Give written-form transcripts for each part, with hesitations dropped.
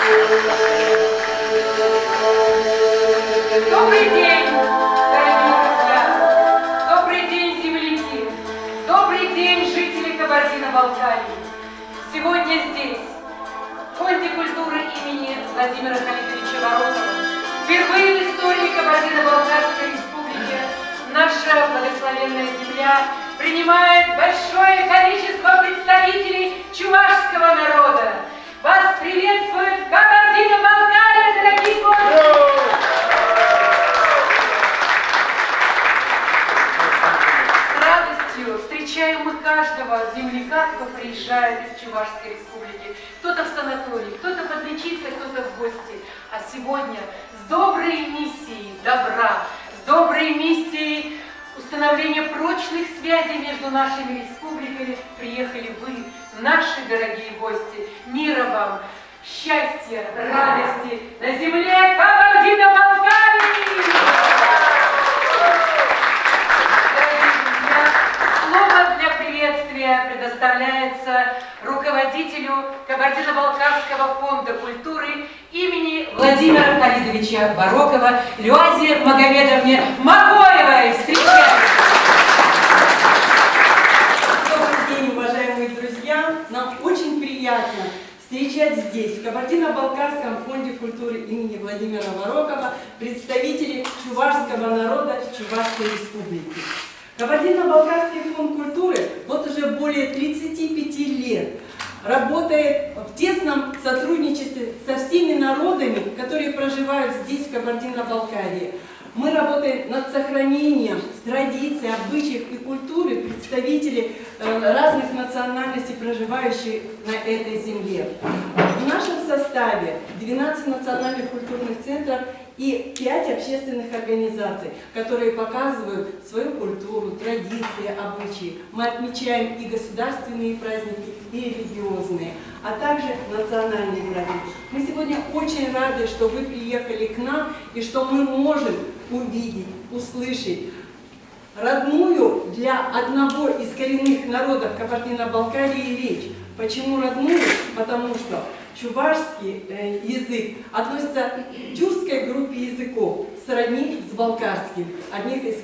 Добрый день, дорогие друзья! Добрый день, земляки! Добрый день, жители Кабардино-Балкарии! Сегодня здесь, в Фонде культуры имени Владимира Халитовича Ворокова, впервые в истории Кабардино-Балкарской республики наша благословенная земля принимает большое количество представителей чувашского народа. Вас приветствует Кабардино-Балкария, дорогие гости! Встречаем мы каждого земляка, кто приезжает из Чувашской республики. Кто-то в санатории, кто-то подлечиться, кто-то в гости. А сегодня с доброй миссией добра, с доброй миссией установления прочных связей между нашими республиками приехали вы, наши дорогие гости. Мира вам, счастья, радости на земле Кабардино-Балкарии! Слово для приветствия предоставляется руководителю Кабардино-Балкарского фонда культуры имени Владимира Халитовича Ворокова Люазе Магомедовне Магоевой. Встречаем! Добрый день, уважаемые друзья! Нам очень приятно встречать здесь, в Кабардино-Балкарском фонде культуры имени Владимира Ворокова, представителей чувашского народа Чувашской республики. Кабардино-Балкарский фонд культуры вот уже более 35 лет работает в тесном сотрудничестве со всеми народами, которые проживают здесь, в Кабардино-Балкарии. Мы работаем над сохранением традиций, обычаев и культуры представителей разных национальностей, проживающих на этой земле. В нашем составе 12 национальных культурных центров и 5 общественных организаций, которые показывают свою культуру, традиции, обычаи. Мы отмечаем и государственные праздники, и религиозные, а также национальные праздники. Мы сегодня очень рады, что вы приехали к нам и что мы можем увидеть, услышать родную для одного из коренных народов Кабардино-Балкарии речь. Почему родную? Потому что чувашский язык относится к тюркской группе языков, сродни с балкарским, одних из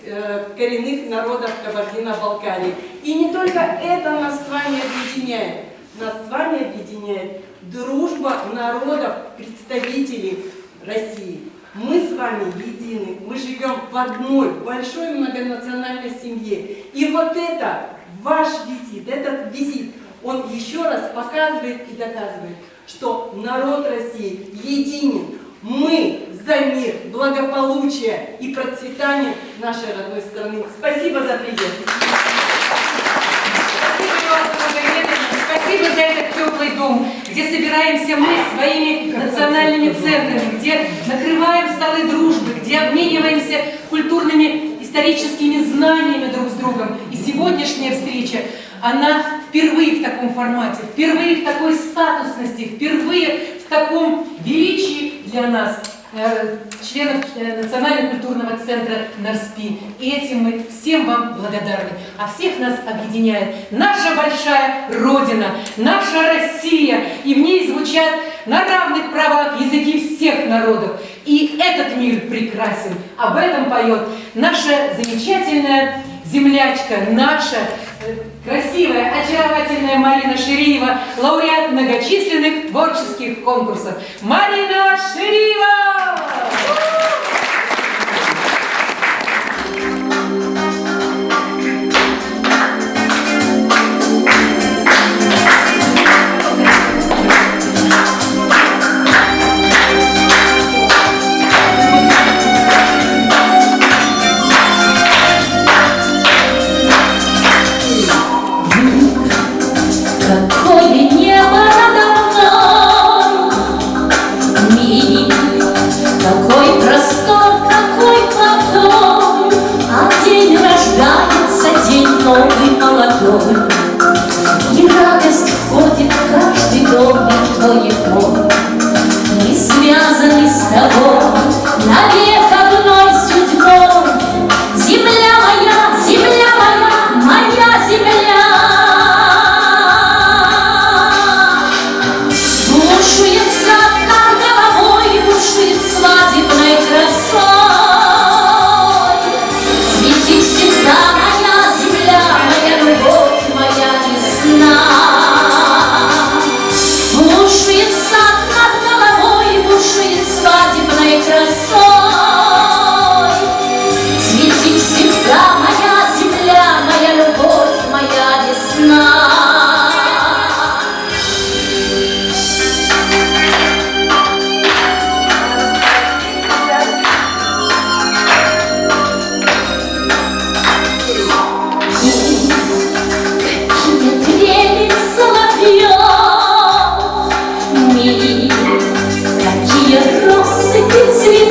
коренных народов Кабардино-Балкарии. И не только это нас с вами объединяет. Нас с вами объединяет дружба народов, представителей России. Мы с вами едины, мы живем в одной большой многонациональной семье. И вот это, ваш визит, этот визит, он еще раз показывает и доказывает, что народ России единен. Мы за мир, благополучие и процветание нашей родной страны. Спасибо за приезд. Спасибо за этот теплый дом, где собираемся мы своими национальными центрами, где накрываем столы дружбы, где обмениваемся культурными, историческими знаниями друг с другом. И сегодняшняя встреча, она впервые в таком формате, впервые в такой статусности, впервые в таком величии для нас, членов Национального культурного центра НАРСПИ. И этим мы всем вам благодарны. А всех нас объединяет наша большая Родина, наша Россия. И в ней звучат на равных правах языки всех народов. И этот мир прекрасен. Об этом поет наша замечательная землячка, наша красивая, очаровательная Марина Шириева, лауреат многочисленных творческих конкурсов. Марина Шириева! Какое небо над нам, мир, какой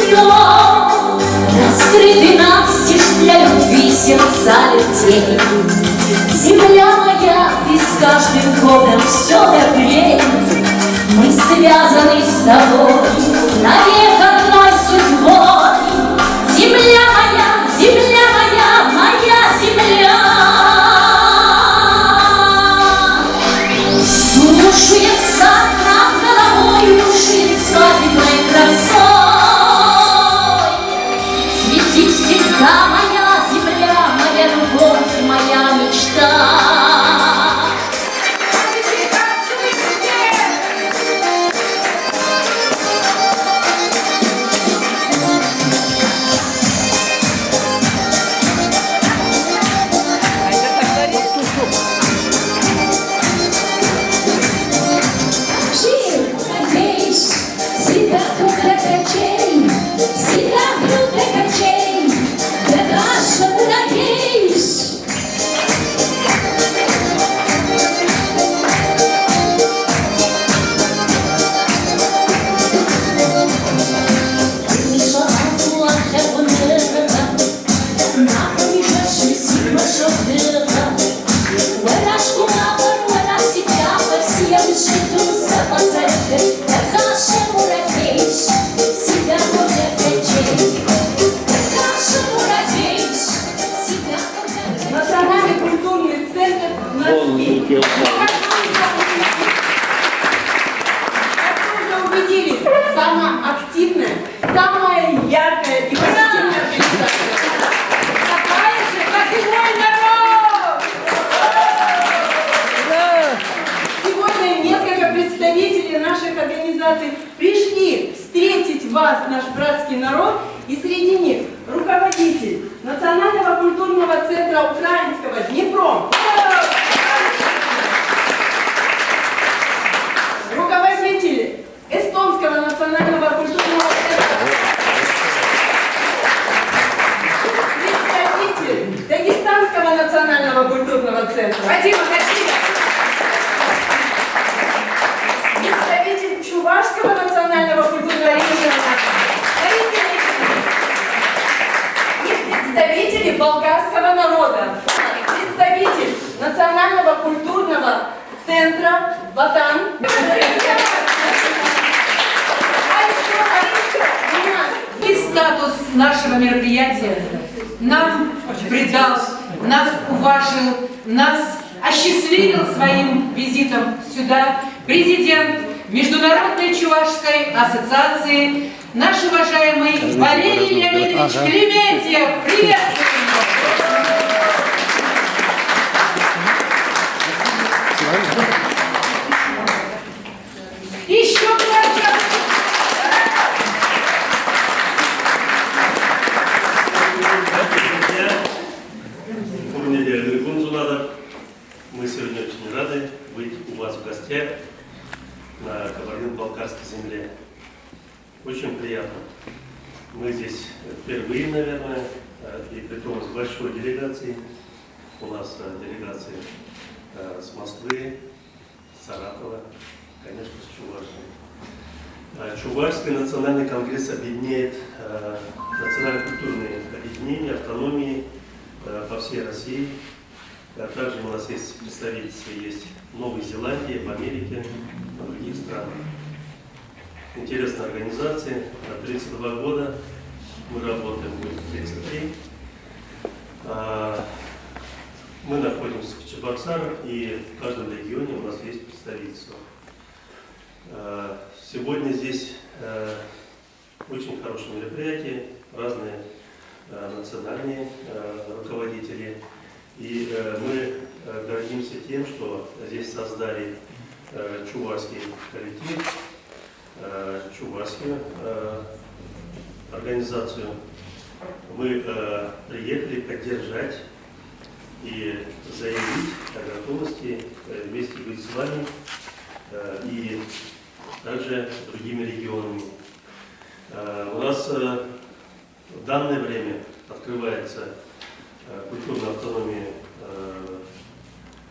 весной, раскрыты настежь для любви сердца людей. Земля моя, ты с каждым годом все добрее. Мы связаны с тобой навек одной судьбой. Земля моя, моя земля. Рушится над головой, рушит свадебной красой. Цвети всегда, моя земля, моя любовь, моя мечта. Национальный культурный центр у нас есть. Как вы уже убедились, самая активная, самая яркая и позитивная организация. Такая же, как и мой народ! Сегодня несколько представителей наших организаций пришли встретить вас, наш братский народ, и среди них руководитель Национального культурного центра украинского «Днепром», руководитель Эстонского национального культурного центра, представитель Дагестанского национального культурного центра, представитель Чувашского национального культурного центра и представители болгарского народа, представитель Национального культурного центра «Ватан». И статус нашего мероприятия нам придал, нас уважил, нас осчастливил своим визитом сюда президент Международной Чувашской ассоциации, наш уважаемый Валерий Леонидович Клементьев. Приветствуем его! Еще громче! Мы сегодня очень рады быть у вас в гостях на Кабардино-Балкарской земле. Очень приятно. Мы здесь впервые, наверное, и при том с большой делегацией. У нас делегации с Москвы, Саратова, конечно, с Чувашии. Чувашский национальный конгресс объединяет национально-культурные объединения, автономии по всей России. Также у нас есть представительства есть в Новой Зеландии, в Америке, в других странах. Интересная организация. 32 года мы работаем, будет 33. Мы находимся в Чебоксарах, и в каждом регионе у нас есть представительство. Сегодня здесь очень хорошее мероприятие, разные национальные руководители. И мы гордимся тем, что здесь создали чувашский коллектив, чувашскую организацию. Мы приехали поддержать и заявить о готовности вместе быть с вами и также другими регионами. У нас в данное время открывается культурная автономия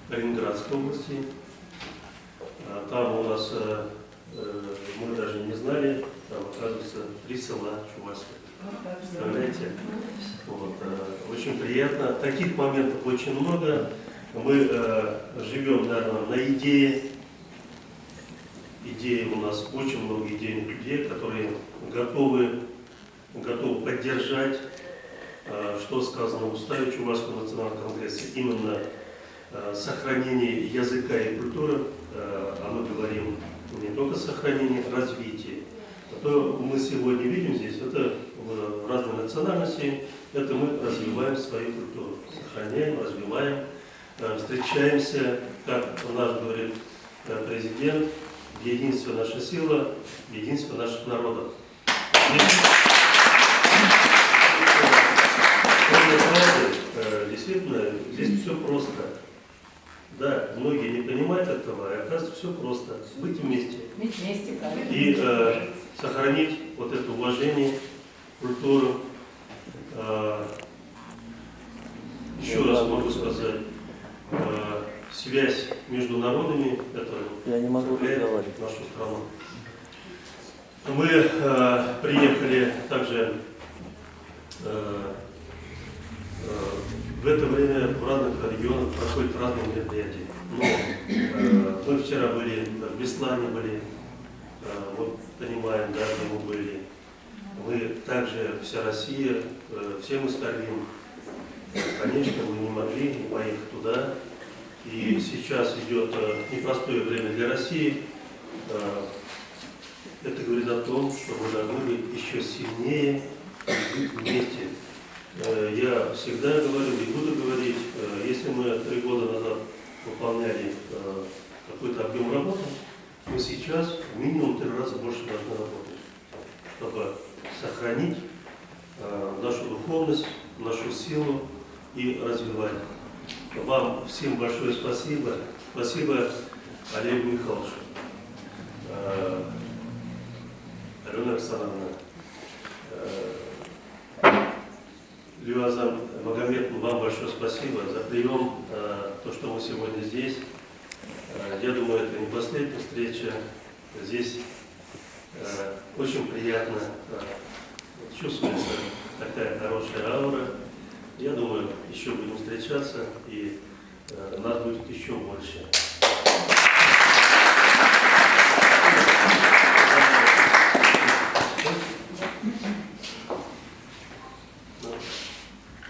Калининградской области. Там у нас, мы даже не знали, там оказывается, 3 села Чувашских. Представляете? Вот, очень приятно. Таких моментов очень много. Мы живем, наверное, на идее. Идеи у нас очень много идейных людей, которые готовы поддержать, что сказано в уставе Чувашского национального конгресса, именно сохранение языка и культуры, а мы говорим не только о сохранении, а развитии. А то мы сегодня видим здесь, это разные национальности, это мы развиваем свою культуру, сохраняем, развиваем, встречаемся, как наш говорит президент, единство наша сила, единство наших народов. Действительно, здесь все просто. Да, многие не понимают этого, а оказывается все просто. Быть вместе. Быть вместе, правильно. И сохранить вот это уважение, культуру. Еще раз могу сказать, связь между народами, это составляет нашу страну. Мы приехали также в это время в разных регионах проходят разные мероприятия. Но мы вчера были в Беслане, мы понимаем, да, где мы были. Мы также, вся Россия, все мы скорбим. Конечно, мы не могли не поехать туда. И сейчас идет непростое время для России. Это говорит о том, что мы должны быть еще сильнее быть вместе. Я всегда говорю и буду говорить, если мы 3 года назад выполняли какой-то объем работы, мы сейчас минимум 3 раза больше должны работать, чтобы сохранить нашу духовность, нашу силу и развивать. Вам всем большое спасибо. Спасибо Олегу Михайловичу. Алена Александровна, Люазам Магомедовна, вам большое спасибо за прием, то, что мы сегодня здесь. Я думаю, это не последняя встреча. Здесь очень приятно чувствуется такая хорошая аура. Я думаю, еще будем встречаться, и нас будет еще больше.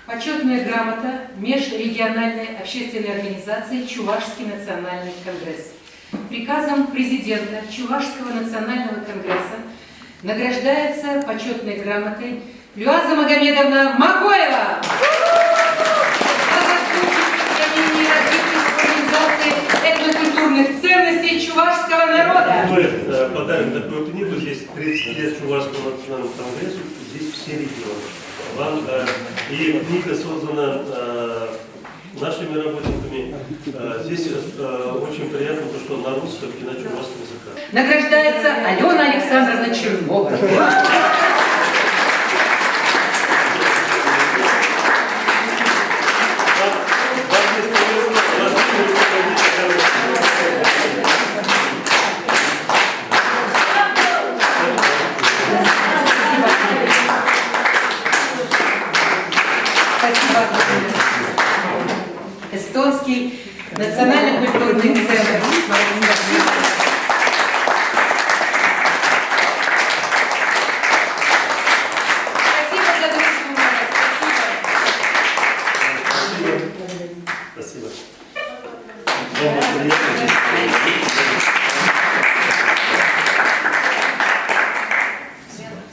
Почетная грамота межрегиональной общественной организации Чувашский национальный конгресс. Приказом президента Чувашского национального конгресса награждается почетной грамотой Люаза Магомедовна Макоева за этнокультурных ценностей чувашского народа. Мы подарим такую книгу, здесь 30 лет Чувашскому национальному конгрессу, здесь все регионы. И книга создана нашими работниками. Здесь очень приятно, что на русском и на чувашском языках. Награждается Алена Александровна Чернова. Эстонский национально-культурный центр. Спасибо за дружбу. Спасибо.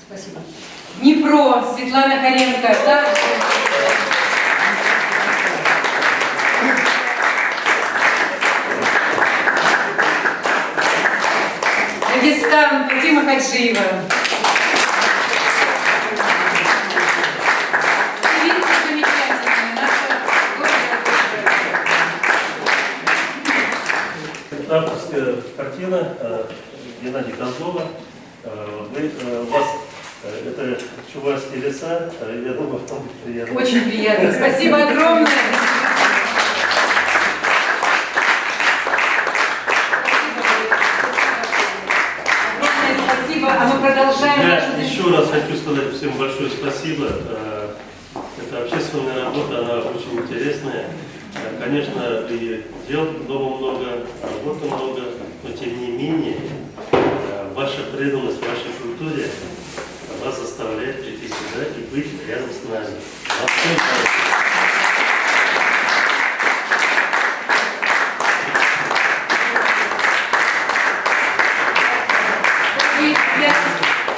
Спасибо. Днепро, Светлана Харенко. Да? Дагестан, Фатима Хаджиева. Видите, замечательно. Наша Авторская картина Геннадия Козлова. У вас это чувашские леса. Я думаю, вам будет приятно. Очень приятно. Спасибо огромное. Огромное спасибо а мы продолжаем Я нашу еще раз хочу сказать всем большое спасибо. Эта общественная работа, она очень интересная. Конечно, и дел дома много, работы много, но тем не менее ваша преданность вашей культуре вас заставляет прийти сюда и быть рядом с нами.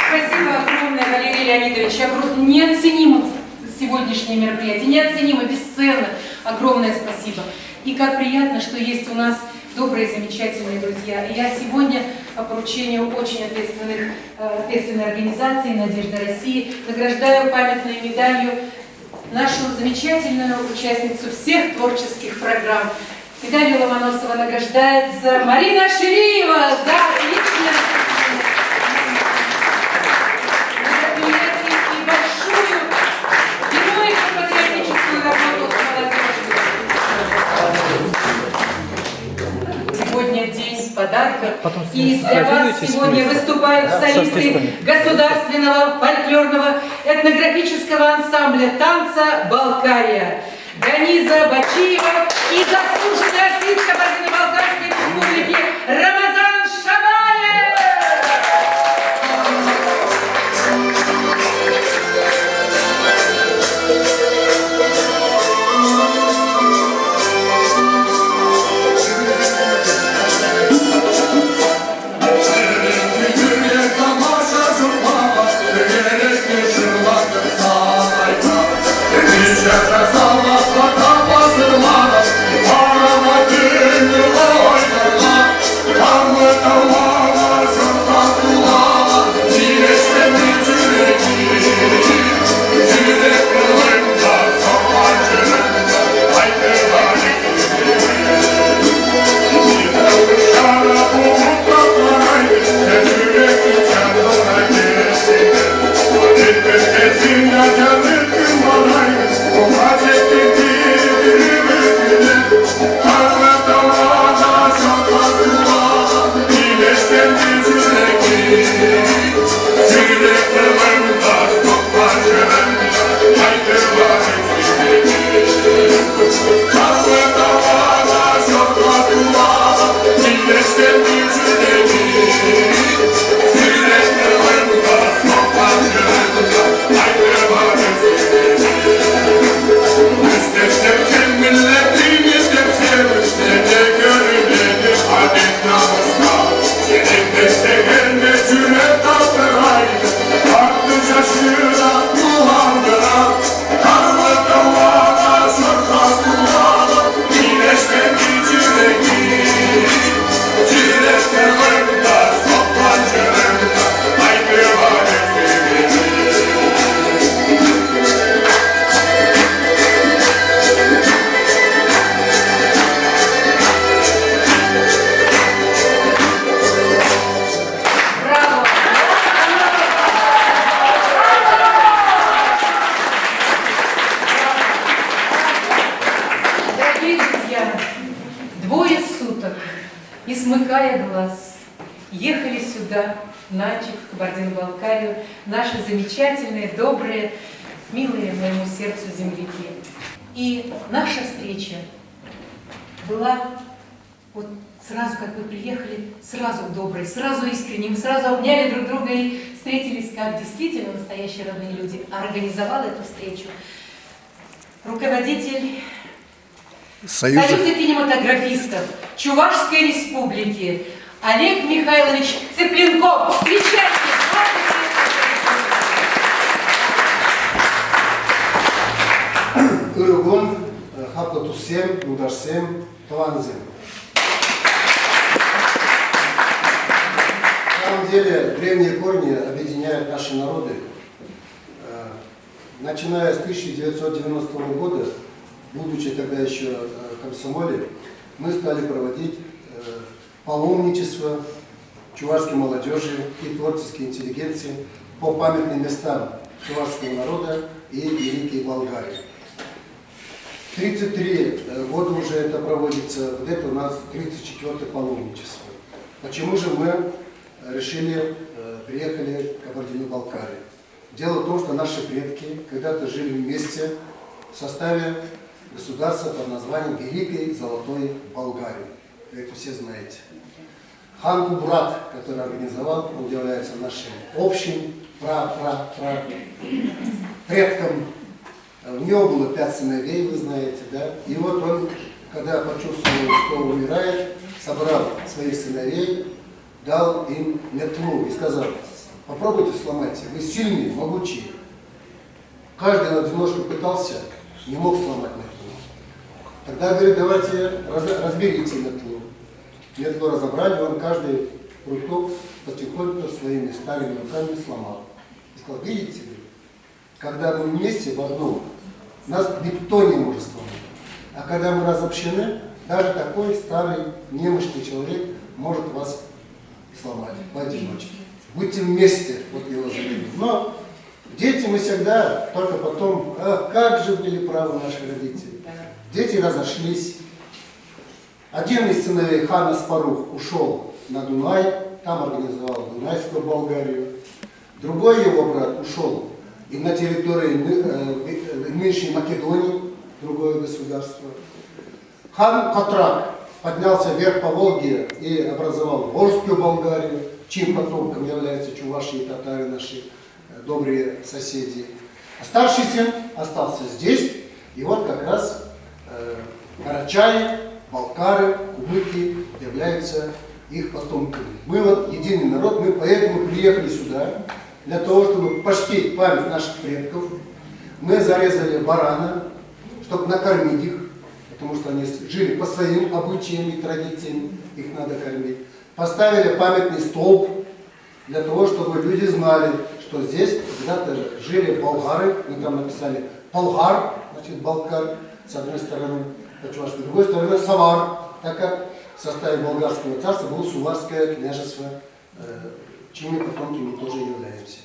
Спасибо огромное, Валерий Леонидович. Неоценимо сегодняшнее мероприятие, неоценимо, бесценно. Огромное спасибо. И как приятно, что есть у нас добрые, замечательные друзья. И я сегодня по поручению очень ответственной организации «Надежда России» награждаю памятной медалью нашу замечательную участницу всех творческих программ. Медалью Ломоносова награждается Марина Шириева за отличное мероприятие и большую героико-патриотическую работу с молодежью. Сегодня день подарков, и для вас сегодня выступают солисты Государственного фольклорного этнографического ансамбля танца «Балкария». Ганиза Бачиева и заслуженный артист Кабардино-Балкарской республики Рамазан Шабаев. не смыкая глаз, ехали сюда, в Начик, в Кабардино-Балкарию, наши замечательные, добрые, милые моему сердцу земляки. И наша встреча была вот сразу, как вы приехали, сразу доброй, сразу искренней, мы сразу обняли друг друга и встретились как действительно настоящие родные люди. А организовал эту встречу руководитель Союза кинематографистов Чувашской Республики Олег Михайлович Цыпленков. Встречайте! Ургун, Хаплатусем, Ударсем, Таланзем. На самом деле древние корни объединяют наши народы. Начиная с 1990 года, будучи тогда еще в комсомоле, мы стали проводить паломничество чувашской молодежи и творческой интеллигенции по памятным местам чувашского народа и Великой Болгарии. 33 года уже это проводится, вот это у нас 34-е паломничество. Почему же мы решили, приехали к Кабардино-Балкарии. Дело в том, что наши предки когда-то жили вместе в составе государства под названием Великой Золотой Болгарии. Вы это все знаете. Хан Кубрат, который организовал, он является нашим общим предком. У него было 5 сыновей, вы знаете, да? И вот он, когда почувствовал, что умирает, собрал своих сыновей, дал им метлу и сказал: попробуйте сломать, вы сильные, могучие. Каждый на одиночку пытался, не мог сломать метлу. Тогда говорит: давайте разберите метлу. Метлу разобрали, он каждый пруток потихоньку своими старыми руками сломал. И сказал: видите, когда мы вместе в одном, нас никто не может сломать. А когда мы разобщены, даже такой старый немощный человек может вас сломать поодиночке. Будьте вместе, вот его заветы. Но дети мы всегда, только потом, как же были правы наши родители. Дети разошлись. Один из сыновей хана Спарух ушел на Дунай, там организовал Дунайскую Болгарию. Другой его брат ушел и на территории нынешней Македонии, другое государство. Хан Катрак поднялся вверх по Волге и образовал Волжскую Болгарию, чьим потомком являются чуваши и татары, наши добрые соседи. А старший сын остался здесь, и вот как раз карачаи, балкары, кумыки являются их потомками. Мы вот единый народ, мы поэтому приехали сюда, для того, чтобы почтить память наших предков. Мы зарезали барана, чтобы накормить их, потому что они жили по своим обычаям и традициям, их надо кормить. Поставили памятный столб, для того, чтобы люди знали, что здесь когда-то жили болгары, мы там написали болгар, значит Балкар, с одной стороны, с другой стороны Савар, так как в составе болгарского царства было Суварское княжество, чьими потомками мы тоже являемся.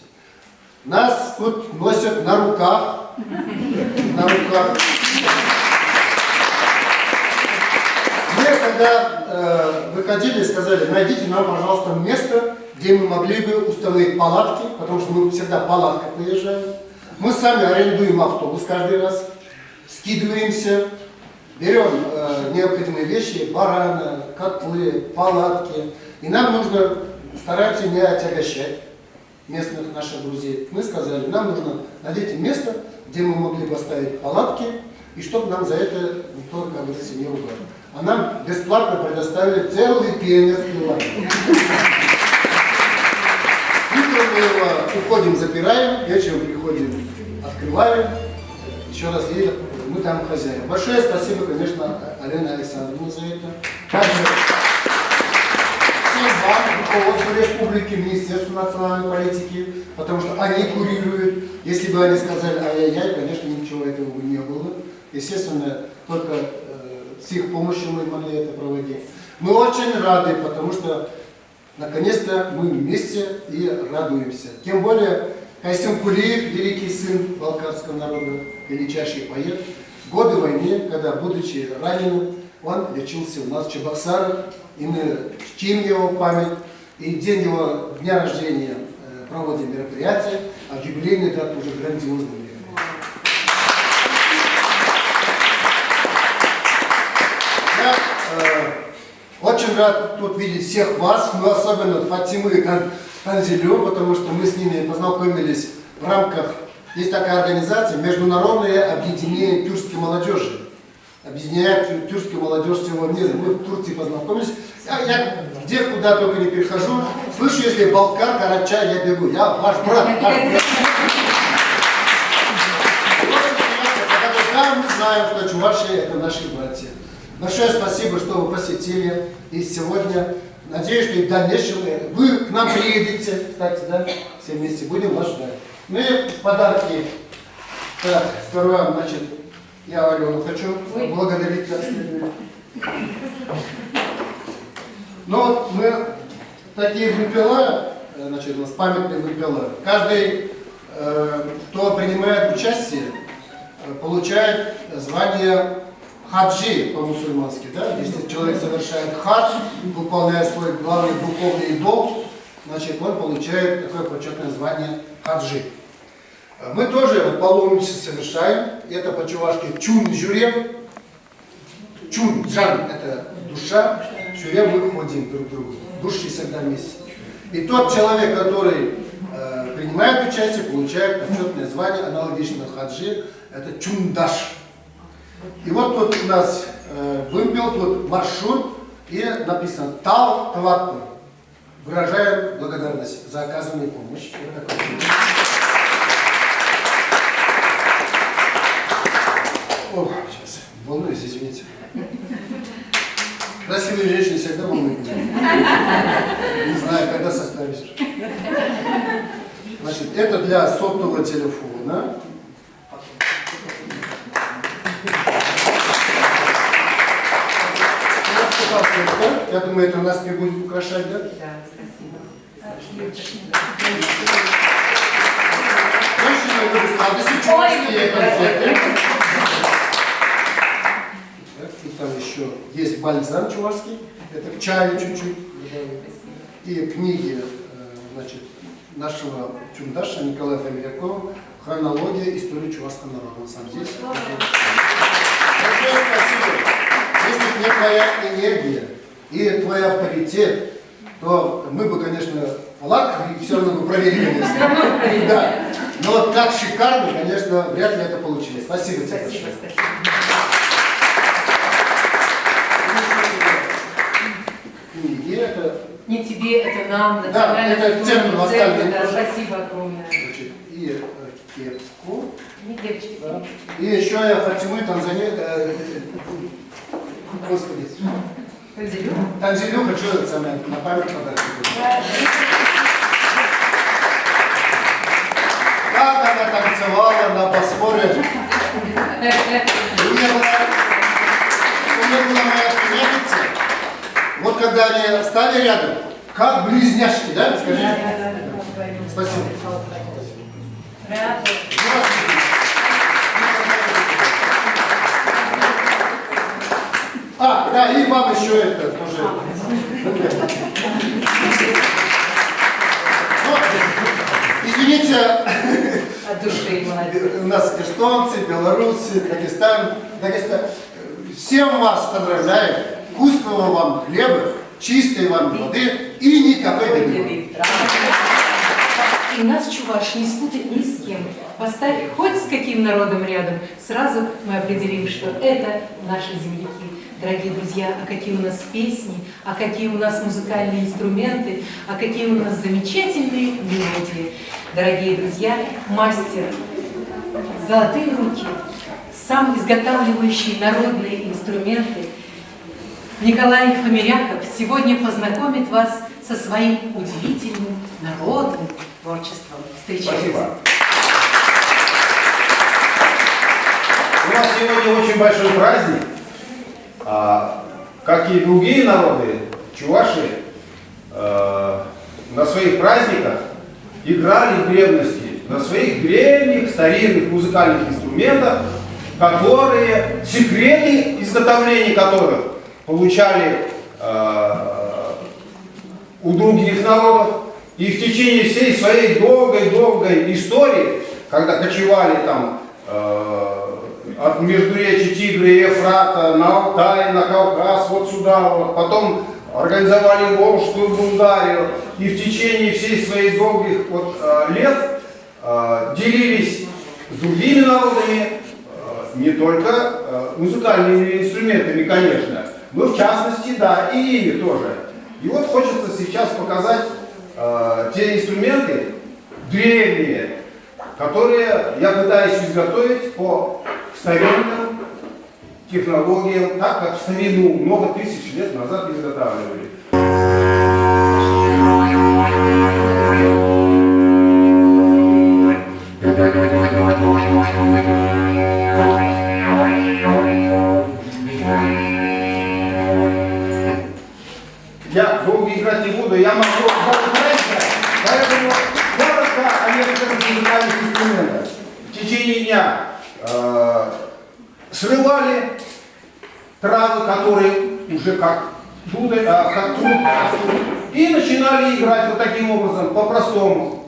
Нас тут носят на руках. Мы когда выходили, сказали: найдите нам, пожалуйста, место, где мы могли бы установить палатки, потому что мы всегда в палатках выезжаем. Мы сами арендуем автобус каждый раз, скидываемся, берем необходимые вещи, барана, котлы, палатки. И нам нужно, стараемся не отягощать местных наших друзей. Мы сказали: нам нужно найти место, где мы могли поставить палатки, и чтобы нам за это никто, как говорится, не ругал. А нам бесплатно предоставили целый пионерский лагерь. Утром мы его уходим, запираем, вечером приходим, открываем, еще раз едем, мы там хозяин. Большое спасибо, конечно, Алене Александровне за это. Также всем вам, руководству республики, Министерству национальной политики, потому что они курируют. Если бы они сказали ай-яй-яй, конечно, ничего этого бы не было. Естественно, только с их помощью мы могли это проводить. Мы очень рады, потому что наконец-то мы вместе и радуемся. Тем более Кайсым Кулиев, великий сын балкарского народа, величайший поэт, в годы войны, когда, будучи раненым, он лечился у нас в Чебоксарах, и мы чтим его память, и в день его дня рождения проводим мероприятия, а в юбилейный дат уже грандиозный мероприятие. Я очень рад тут видеть всех вас, но особенно Фатиму и Танзилю, потому что мы с ними познакомились в рамках, есть такая организация, Международное объединение тюркской молодежи. Объединяет тюркскую молодежь всего мира. Мы в Турции познакомились. Я где куда только не перехожу, слышу, если Балкар, Карачай, я бегу. Я ваш брат. Да, мы знаем, что чуваши это наши братья. Большое спасибо, что вы посетили. И сегодня, надеюсь, что и в дальнейшем вы к нам приедете. Кстати, да, все вместе будем вас ждать. Ну и подарки. Так, сперва, значит, я Алену хочу благодарить. Ну вот мы такие выпила, значит, у нас памятные выпила. Каждый, кто принимает участие, получает звание хаджи по-мусульмански, да? Если человек совершает хадж, выполняет свой главный духовный долг, значит, он получает такое почетное звание хаджи. Мы тоже паломничество совершаем. Это по-чувашски чун-жюрем. Чун-джан – это душа. Жюрем мы ходим друг к другу. Души всегда вместе. И тот человек, который принимает участие, получает почетное звание, аналогично хаджи. Это чундаш. И вот тут у нас вымпел, тут маршрут, и написано «Тал Таватпур». Выражаем благодарность за оказанную помощь. Вот такой. О, сейчас, волнуюсь, извините. Красивые женщины всегда волнуют меня. Не знаю, когда составишь. Значит, это для сотового телефона. Я думаю, это нас не будет украшать, да? Да, спасибо. Чувашские конфеты. И там еще есть бальзам чувашский, это к чаю чуть-чуть. И книги, значит, нашего чундаша Николая Фомилякова «Хронология истории чувашского народа». На самом деле. Большое спасибо. Если бы не твоя энергия и твой авторитет, то мы бы, конечно, плакали и все равно бы проверили. Да. Но вот так шикарно, конечно, вряд ли это получилось. Спасибо тебе большое. Спасибо. Книги, это... Не тебе, это нам, Да, это центр восстания. Да, спасибо огромное. Значит, и кепку. Не девочки. Да. И еще я Фатиму Танзанию, господи, Танзилю хочу это самое, на память подарок. Как она танцевала на Босфоре. У меня была моя племянница. Вот когда они стали рядом, как близняшки, да? Скажи. Спасибо. А, да, и вам еще это тоже. Вот, извините, От души, молодец. у нас эстонцы, белорусы, Дагестан. Всем вас поздравляю. Вкусного вам хлеба, чистой вам воды и никакой беды. И нас, чуваш, не спутать ни с кем. Поставь хоть с каким народом рядом, сразу мы определим, что это наши земляки. Дорогие друзья, а какие у нас песни, а какие у нас музыкальные инструменты, а какие у нас замечательные мелодии. Дорогие друзья, мастер, золотые руки, сам изготавливающий народные инструменты, Николай Фомиляков сегодня познакомит вас со своим удивительным народным творчеством. Встречайте. Спасибо. У нас сегодня очень большой праздник. Как и другие народы, чуваши на своих праздниках играли в древности на своих древних старинных музыкальных инструментах, которые, секреты изготовления которых получали у других народов. И в течение всей своей долгой истории, когда кочевали там от междуречия Тигра и Ефрата на Алтай, на Кавказ, вот сюда, вот, потом организовали Волжскую Булгарию, и в течение всей своей долгих лет делились с другими народами не только музыкальными инструментами, конечно, но в частности, да, и ими тоже. И вот хочется сейчас показать те инструменты древние, которые я пытаюсь изготовить по старинным технологиям, так как в старину много тысяч лет назад изготавливали. Я долго играть не буду, я могу поэтому коротко о некоторых музыкальных инструментах. В течение дня срывали травы, которые уже как труд И начинали играть вот таким образом, по-простому.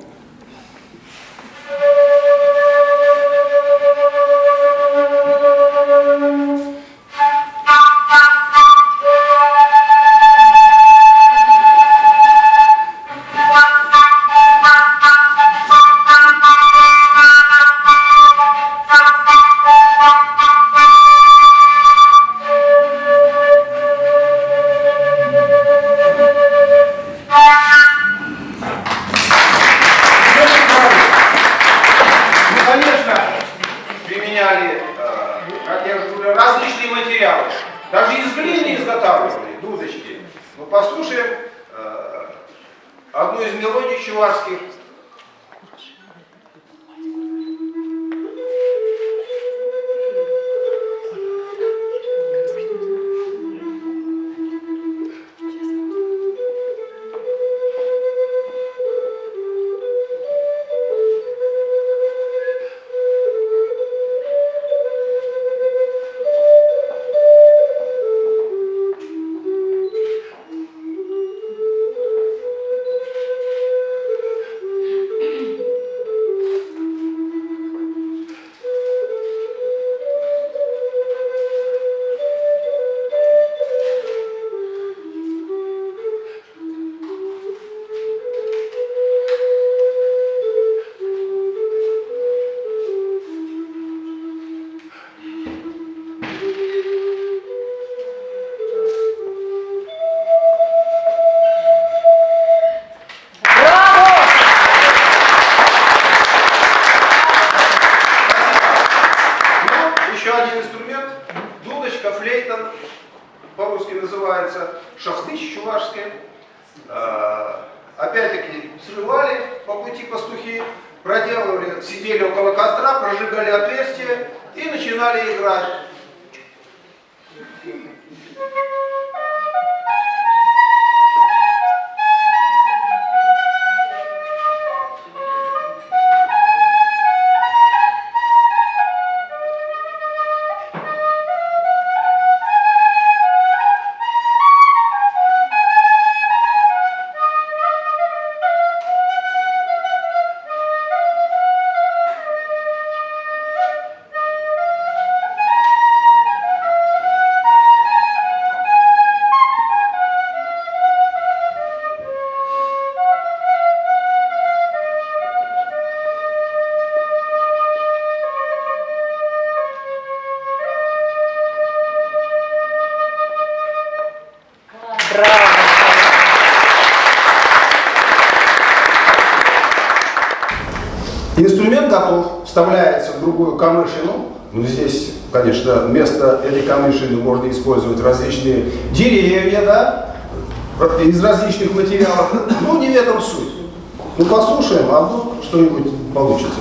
Как я уже говорю, различные материалы. Даже из глины изготавливали дудочки. Мы послушаем одну из мелодий чувашских. Флейта, по-русски называется, шахтыч чувашская. Опять-таки срывали по пути пастухи, проделывали, сидели около костра, прожигали отверстия и начинали играть. Инструмент готов, вставляется в другую камышину. Ну, здесь, конечно, вместо этой камышины можно использовать различные деревья, да, из различных материалов. Ну, не в этом суть. Ну, послушаем, а вдруг что-нибудь получится.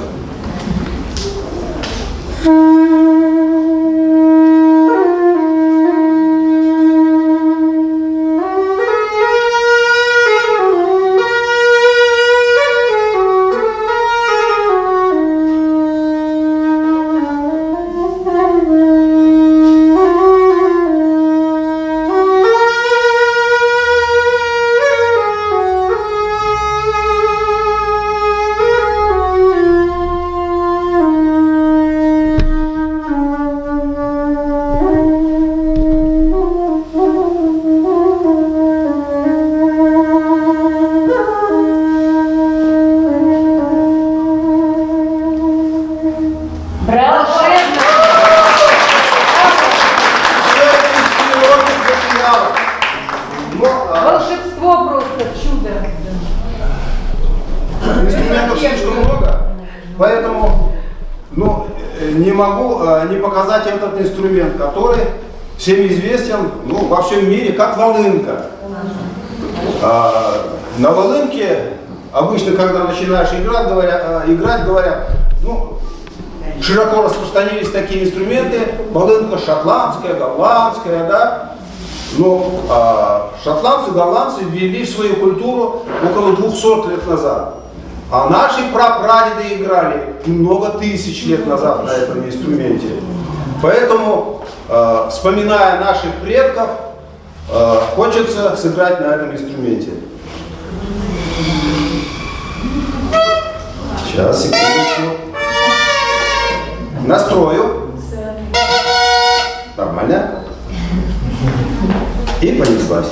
Волшебство просто, чудо. Инструментов слишком много, поэтому не могу не показать этот инструмент, который всем известен во всем мире как волынка. На волынке обычно, когда начинаешь играть, говорят, широко распространились такие инструменты, волынка шотландская, голландская, да. Шотландцы, голландцы ввели в свою культуру около 200 лет назад. А наши прапрадеды играли много тысяч лет назад на этом инструменте. Поэтому, вспоминая наших предков, хочется сыграть на этом инструменте. Сейчас, секундочку. Настрою. Нормально. И понеслась.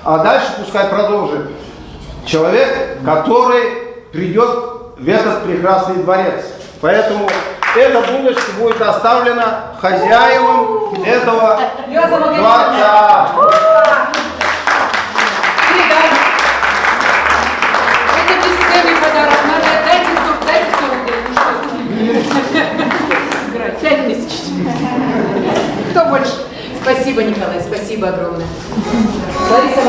А дальше пускай продолжит человек, который придет в этот прекрасный дворец. Поэтому эта булочка будет оставлена хозяевам этого дворца. Это бесценный подарок. Дайте 100 рублей. 5000. Кто больше? Спасибо, Николай, спасибо огромное. Лариса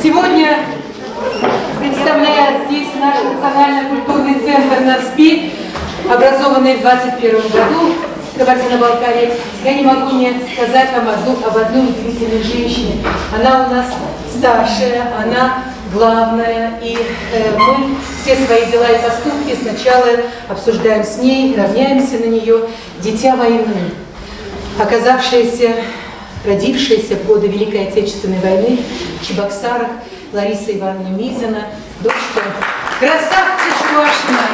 Сегодня, представляя здесь наш национально-культурный центр НАСПИ, образованный в 21 году в Кабардино-Балкарии, я не могу не сказать вам об одной удивительной женщине. Она у нас старшая, она главная, и мы все свои дела и поступки сначала обсуждаем с ней, равняемся на нее. Дитя войны, родившаяся в годы Великой Отечественной войны в Чебоксарах, Лариса Ивановна Мизина, дочка красавцы Чувашина,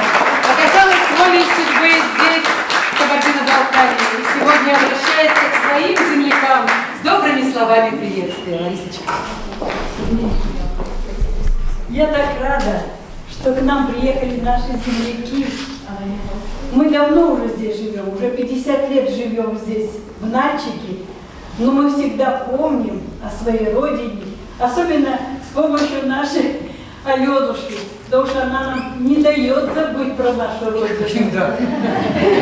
оказалась волей судьбы здесь, в Кабардино-Балкарии, и сегодня обращается к своим землякам с добрыми словами приветствия. Ларисочка. Я так рада, что к нам приехали наши земляки. Мы давно уже здесь живем, уже 50 лет живем здесь, в Нальчике, но мы всегда помним о своей родине, особенно с помощью нашей Аленушки, потому что она нам не дает забыть про нашу родину.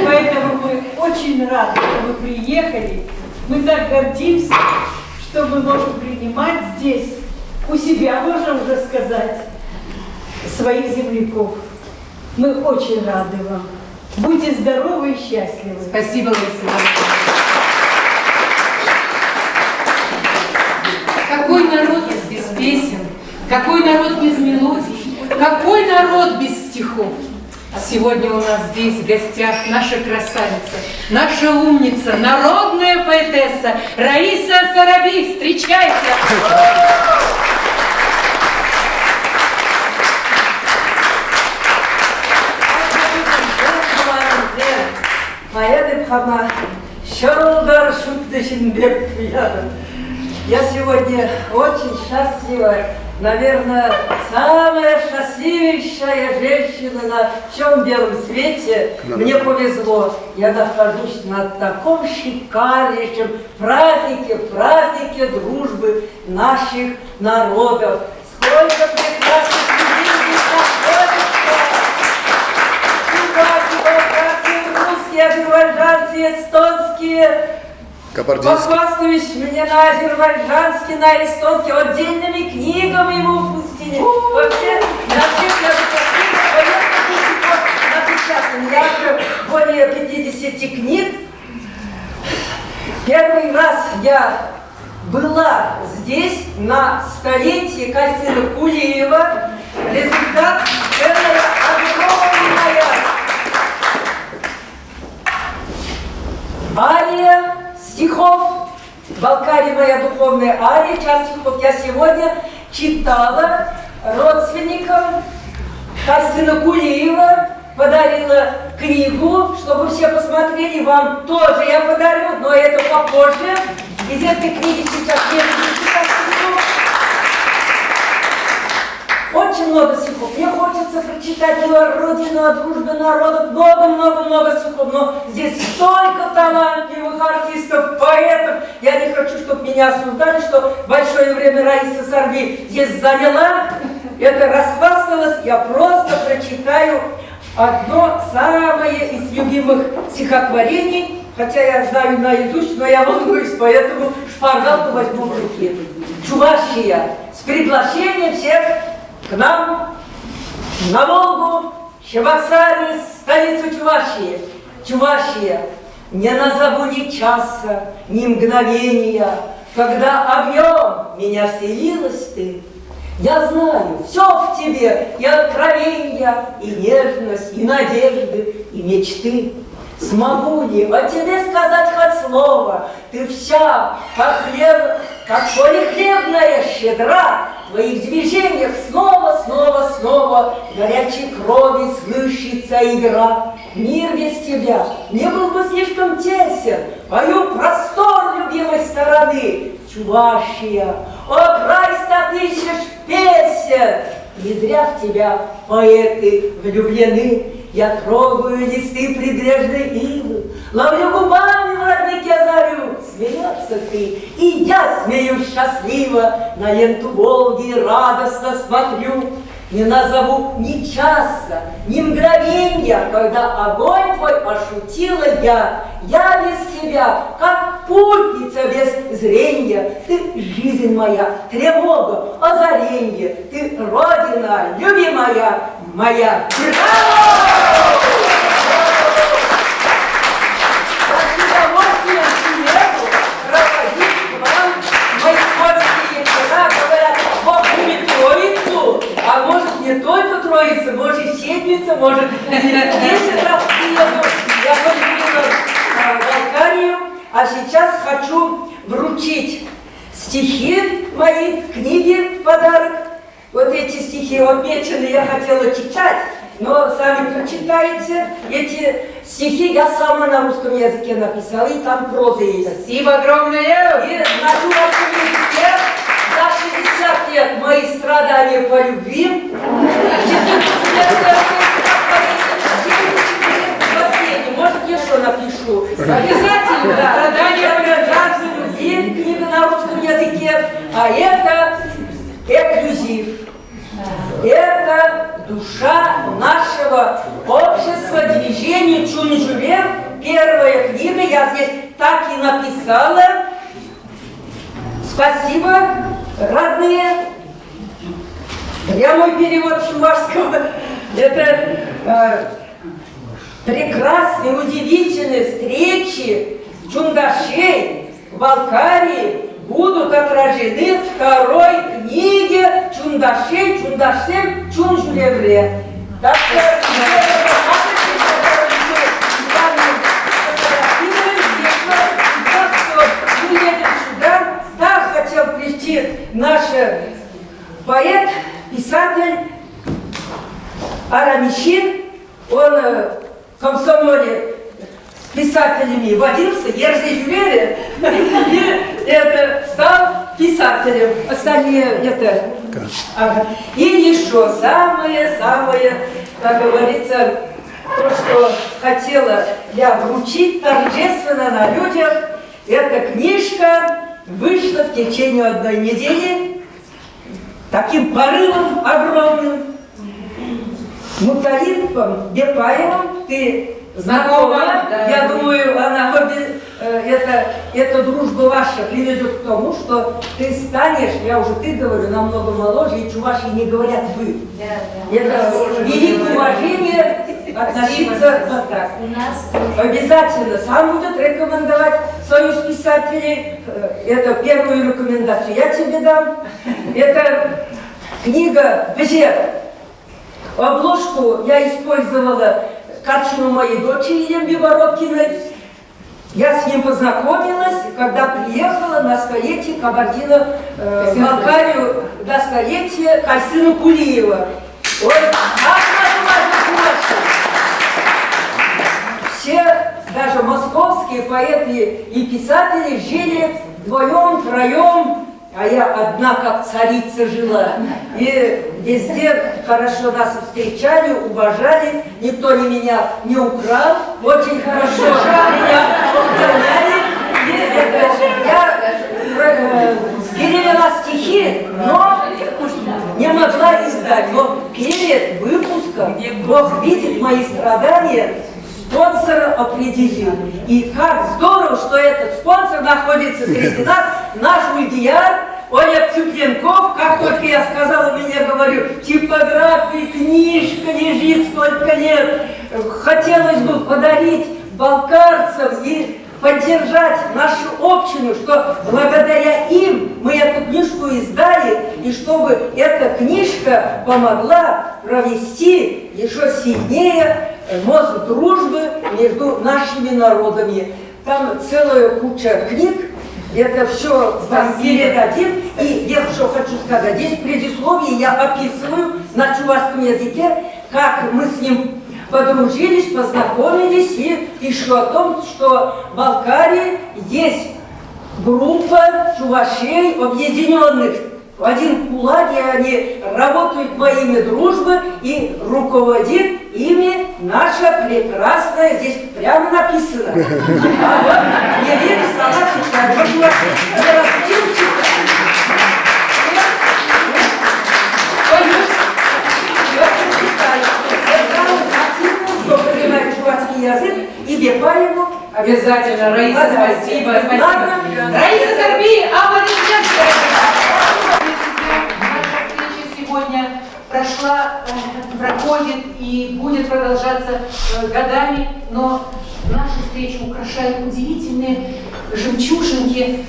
Поэтому мы очень рады, что вы приехали. Мы так гордимся, что мы можем принимать здесь, у себя, можно уже сказать, своих земляков. Мы очень рады вам. Будьте здоровы и счастливы. Спасибо, Лариса Ивановна. Какой народ без песен, какой народ без мелодий, какой народ без стихов. Сегодня у нас здесь в гостях наша красавица, наша умница, народная поэтесса Раиса Сараби. Встречайте! Я сегодня очень счастлива, наверное, самая счастливейшая женщина на всем белом свете. Мне повезло, я нахожусь на таком шикарнейшем празднике дружбы наших народов. Сколько прекрасных людей здесь находится! Русские, азербайджанцы, эстонские. Похвастаюсь мне на азербайджанский, на эстонский, отдельными книгами ему выпустили. Вообще, на всех напечатано. Я уже более 50 книг. Первый раз я была здесь на столетии Кайсына Кулиева. Результат целая огромная ария стихов. В Балкарии моя духовная ария, часть стихов я сегодня читала родственникам Кайсына Кулиева, подарила книгу, чтобы все посмотрели, вам тоже я подарю, но это попозже. Из этой книги сейчас я буду читать книгу. Очень много стихов. Мне хочется прочитать о родине, о дружбе народов, много стихов. Но здесь столько талантливых артистов, поэтов. Я не хочу, чтобы меня осуждали, что большое время Раиса Сараби здесь заняла. Это расхвасталось. Я просто прочитаю одно самое из любимых стихотворений. Хотя я знаю наизусть, но я волнуюсь, поэтому шпаргалку возьму в руки. Чувашия. С приглашением всех к нам на Волгу, Чебоксары, столицу Чувашии. Чувашия, не назову ни часа, ни мгновения, когда огнем меня вселилась ты. Я знаю, все в тебе, и откровения, и нежность, и надежды, и мечты. Смогу ли о тебе сказать хоть слово? Ты вся, как поле хлебная, щедра. В твоих движениях снова горячей крови слышится игра. Мир без тебя не был бы слишком тесен. Пою простор любимой стороны. Чувашия, о край 100 тысяч песен. Не зря в тебя поэты влюблены. Я трогаю листы прибрежной ивы, ловлю губами в роднике зарю. Смеешься ты, и я смеюсь счастливо, на ленту Волги радостно смотрю. Не назову ни часа, ни мгновенья, когда огонь твой ощутила я. Я без тебя, как путница без зрения, ты жизнь моя, тревога, озаренье, ты родина, любимая моя. Браво! С удовольствием приеду проводить к вам мои польские вечера, говорят, Бог любит Троицу, а может не только Троица, может и Седмица, может 10 раз приеду. Я полюбила Болгарию, а сейчас хочу вручить стихи мои, книги в подарок. Вот эти стихи отмечены, я хотела читать, но сами прочитаете. Эти стихи я сама на русском языке написала, и там проза есть. Спасибо огромное! И на чувашском языке за 60 лет мои страдания по любви. Может, я что напишу? Обязательно! Да, Страдания «Жажда любви», книга на русском языке, а это эксклюзив. Это душа нашего общества, движения Чунжуле. Первая книга, я здесь так и написала. Спасибо, родные. Прямой перевод чувашского. Это прекрасные, удивительные встречи чунгашей в Балкарии будут отражены в второй книге Чундашей, Чундашсем, Чунжулевре. Так что мы едем сюда. Так хотел прийти наш поэт, писатель Арамичин. Он в комсомоле с писателями водился, Ерзей Жюлере, и это стал писателем. Остальные это... Ага. И еще самое, как говорится, то, что хотела я вручить торжественно на людях, эта книжка вышла в течение одной недели таким порывом огромным. Муталипом Бепаевым ты знакома, да, я думаю, она эта дружба ваша приведет к тому, что ты станешь, я уже ты говорю, намного моложе, и чуваши не говорят вы. Это великое уважение относиться вот так. Обязательно сам будет рекомендовать Союз писателей. Это первую рекомендацию я тебе дам. Это книга «Безер». Обложку я использовала картину моей дочери Емби Бородкиной. Я с ним познакомилась, когда приехала на столетие Кабардино, в Балкарию, на столетие Кальсына Кулиева. Ой, все, даже московские поэты и писатели жили вдвоем, втроем, а я одна как царица жила. И везде хорошо нас встречали, уважали, никто меня не украл, очень хорошо меня охраняли. Я перевела стихи, но не могла издать. Но перед выпуском Бог видит мои страдания, спонсора определил. И как здорово, что этот спонсор находится среди нас, наш Ульдияр Олег Цыпленков. Как только я сказала, мне говорю, типографии, книжка лежит, сколько лет. Хотелось бы подарить балкарцам и поддержать нашу общину, что благодаря им мы эту книжку издали, и чтобы эта книжка помогла провести еще сильнее мост дружбы между нашими народами. Там целая куча книг, это все вам передадим. И я что хочу сказать, здесь в предисловии я описываю на чувашском языке, как мы с ним подружились, познакомились, и пишу о том, что в Балкарии есть группа чувашей объединенных в один кулак, и они работают во имя дружбы, и руководит ими наша прекрасная, здесь прямо написано. А вот не верю, сама читаю. Вот я разучил читать. Я читаю. Кто понимает чувашский язык, и Бепаеву Обязательно, Раиса, Давайте. спасибо, спасибо. Ладно. Раиса Сорби, аплодисменты. Наша встреча сегодня проходит и будет продолжаться годами, но нашу встречу украшают удивительные жемчужинки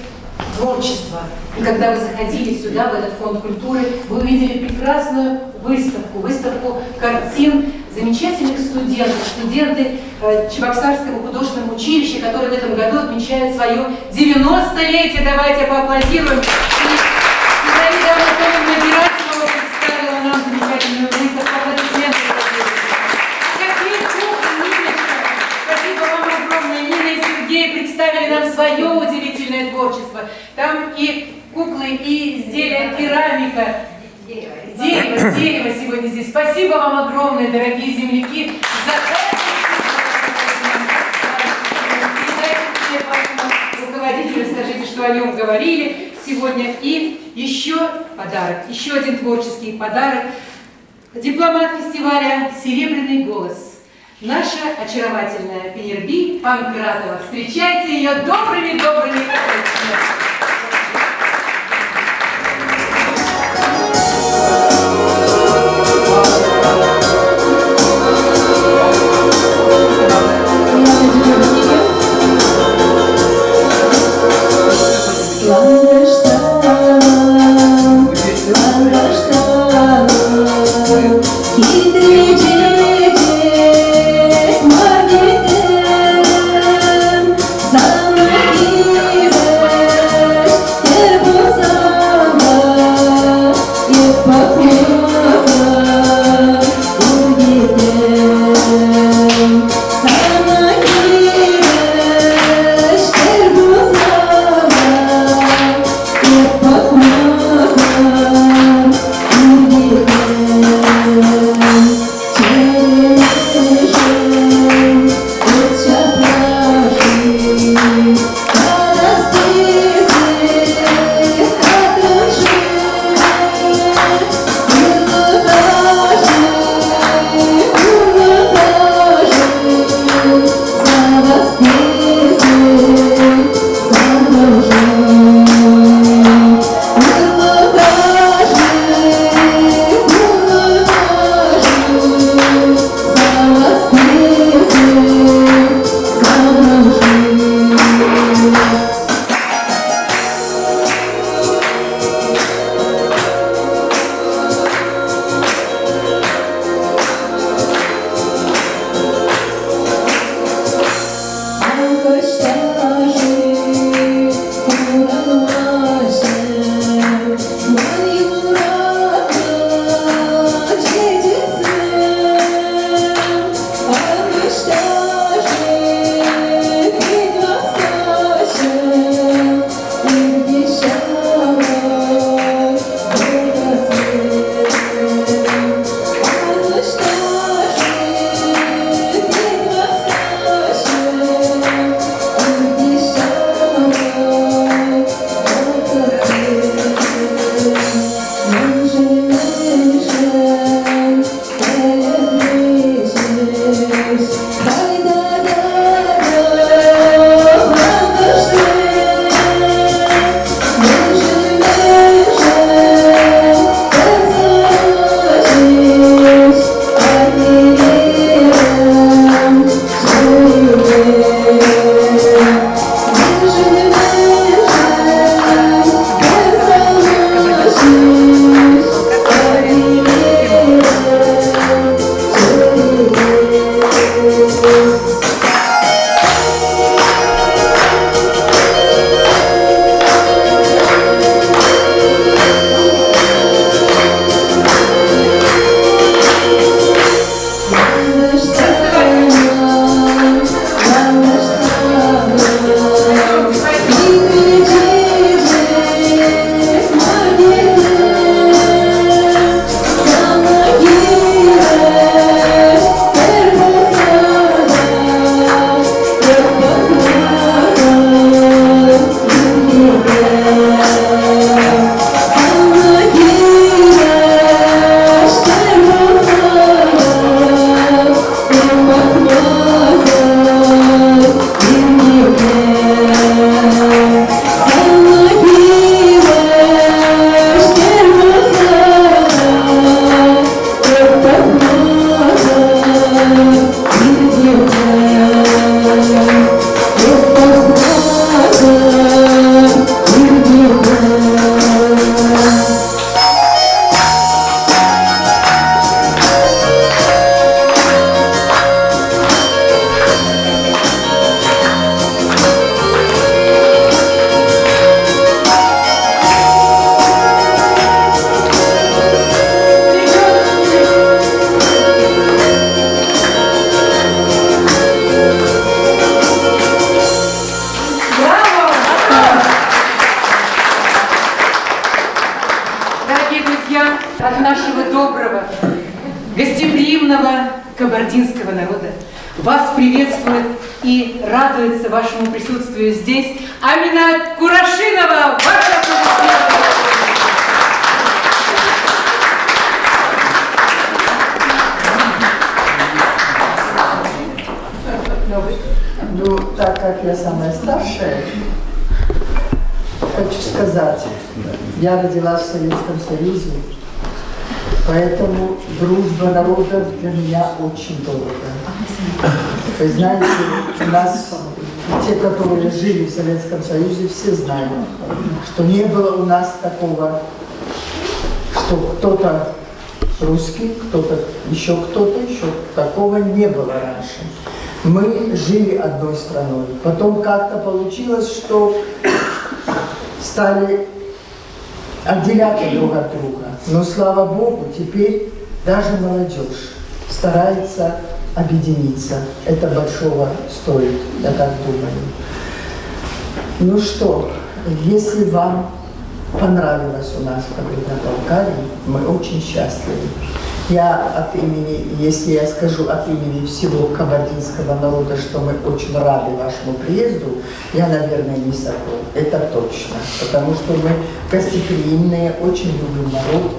творчества. И когда вы заходили сюда, в этот фонд культуры, вы увидели прекрасную выставку картин замечательных студентов, студенты Чебоксарского художественного училища, которые в этом году отмечают свое 90-летие. Давайте поаплодируем. И Зинаида Анатольевна Герасимова представила нам замечательную выставку. Аплодисменты. Какие куклы, Ниночка! Спасибо вам огромное. Нина и Сергей представили нам свое удивительное творчество. Там и куклы, и изделия, керамика. Дерево сегодня здесь. Спасибо вам огромное, дорогие земляки, за это. Передайте вашему руководителю, скажите, что о нем говорили сегодня. И еще подарок, еще один творческий подарок. Дипломат фестиваля «Серебряный голос». Наша очаровательная Пенерби Панкратова. Встречайте ее добрыми аплодисментами. Дорогие друзья, от нашего доброго, гостеприимного кабардинского народа вас приветствует и радуется вашему присутствию здесь Аминат Курашинова. Ваши аплодисменты. Ну, так как я самая старшая, хочу сказать, я родилась в Советском Союзе, поэтому дружба народов для меня очень дорога. Вы знаете, у нас, те, которые жили в Советском Союзе, все знают, что не было у нас такого, что кто-то русский, кто-то еще, такого не было раньше. Мы жили одной страной. Потом как-то получилось, что стали отделяться друг от друга. Но, слава Богу, теперь даже молодежь старается объединиться. Это большого стоит, я так думаю. Ну что, если вам понравилось у нас в Кабардино-Балкарии, мы очень счастливы. Я от имени, если я скажу от имени всего кабардинского народа, что мы очень рады вашему приезду, я, наверное, не совру. Это точно. Потому что мы гостеприимные, очень любим народ.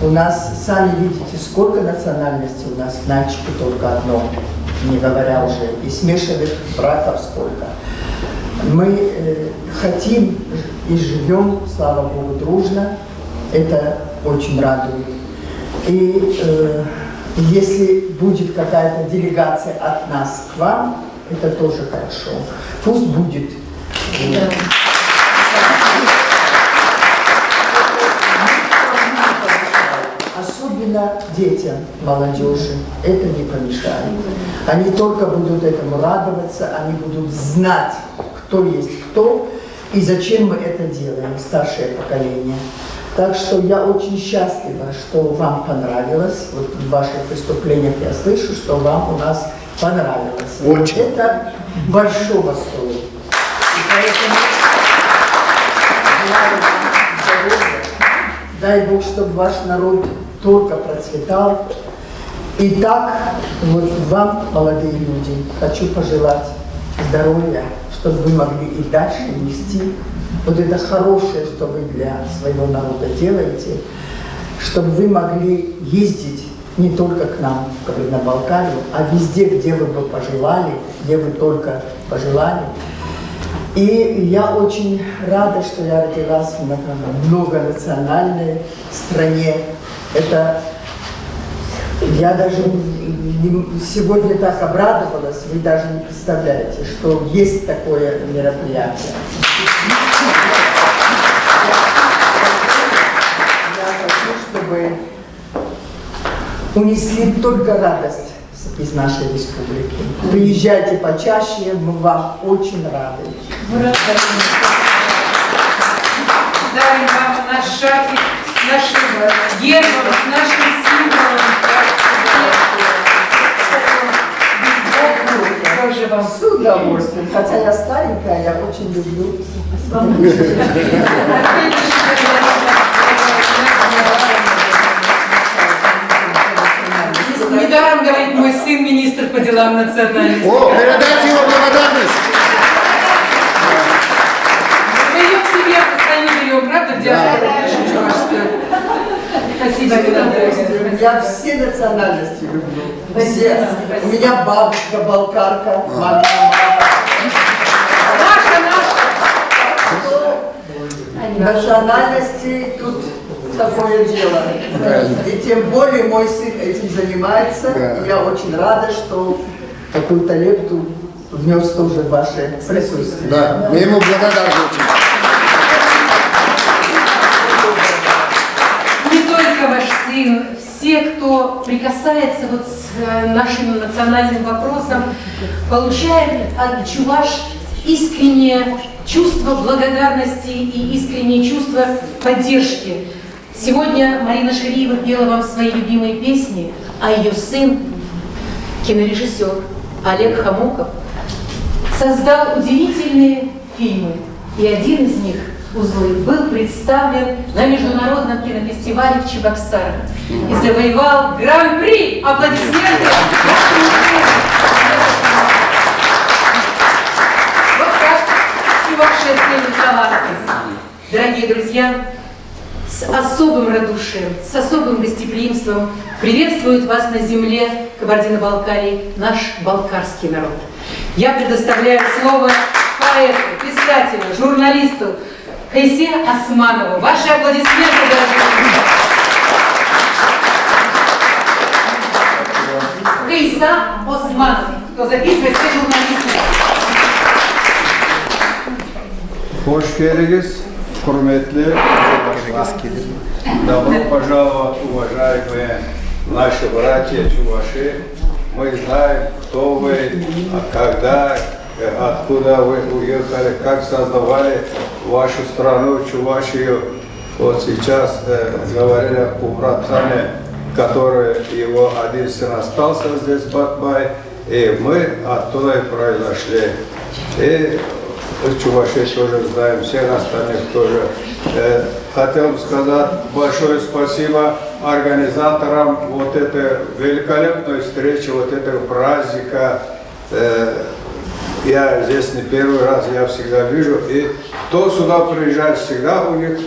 У нас, сами видите, сколько национальностей у нас, в Нальчике только одно, не говоря уже, и смешанных браков сколько. Мы хотим и живем, слава Богу, дружно. Это очень радует. И если будет какая-то делегация от нас к вам, это тоже хорошо. Пусть будет. Особенно детям, молодежи, это не помешает. Они только будут этому радоваться, они будут знать, кто есть кто и зачем мы это делаем, старшее поколение. Так что я очень счастлива, что вам понравилось. Вот в ваших выступлениях я слышу, что вам у нас понравилось. Очень. Это большого стоит. И поэтому желаю вам здоровья. Дай Бог, чтобы ваш народ только процветал. И так, вот вам, молодые люди, хочу пожелать здоровья, чтобы вы могли и дальше нести вот это хорошее, что вы для своего народа делаете, чтобы вы могли ездить не только к нам, в Кабардино-Балкарию, а везде, где вы бы пожелали, где вы только пожелали. И я очень рада, что я родилась в многонациональной стране. Это я даже сегодня так обрадовалась, вы даже не представляете, что есть такое мероприятие. Я хочу, чтобы унесли только радость из нашей республики. Приезжайте почаще, мы вам очень рады. Дарим вам наш шарфик с нашим гербом, с нашим символом. Тоже вам. С удовольствием. Хотя я старенькая, я очень люблю. Недаром говорит мой сын, министр по делам национальности. О, передайте его благодарность. Мы ее к себе постоянно берем, правда, в диаспору? Спасибо, Милан. Я все национальности люблю. Все. У меня бабушка балкарка, мама. Наша. Национальности тут такое дело. И тем более мой сын этим занимается. И я очень рада, что какую-то лепту внес тоже в ваше присутствие. Да, мы ему благодарны очень. Не только ваш сын, все, кто прикасается вот с нашим национальным вопросом, получает от чуваш искреннее чувство благодарности и искреннее чувство поддержки. Сегодня Марина Шириева пела вам свои любимые песни, а ее сын, кинорежиссер Олег Хамуков, создал удивительные фильмы. И один из них узлы, был представлен на международном кинофестивале в Чебоксарах и завоевал гран-при. Аплодисменты! Вот так чувашские таланты. Дорогие друзья, с особым радушием, с особым гостеприимством приветствует вас на земле Кабардино-Балкарии наш балкарский народ. Я предоставляю слово поэту, писателю, журналисту Кайсе Османову. Ваши аплодисменты, дорогие друзья. Кайса Османов. Кто записывает, все журналисты. Hoş geldiniz, hürmetli. Добро пожаловать, уважаемые наши братья чуваши. Мы знаем, кто вы, когда, откуда вы уехали, как создавали вашу страну, Чувашию. Вот сейчас говорили о Кубратхане, который его один сын остался здесь, Батбай, и мы оттуда и произошли. И Чуваши тоже знаем, всех остальных тоже. Хотел бы сказать большое спасибо организаторам вот этой великолепной встречи, вот этого праздника. Я здесь не первый раз, я всегда вижу. И кто сюда приезжает, всегда у них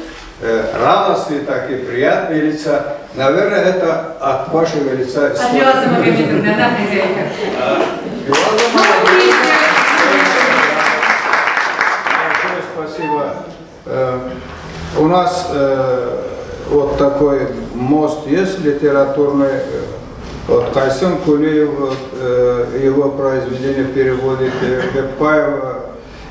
радостные такие, приятные лица. Наверное, это от вашего лица. От Лёза Магомедовна, да, хозяйка? Спасибо. У нас вот такой мост есть литературный. Вот Кайсен Кулиев, его произведение переводит Бекпаева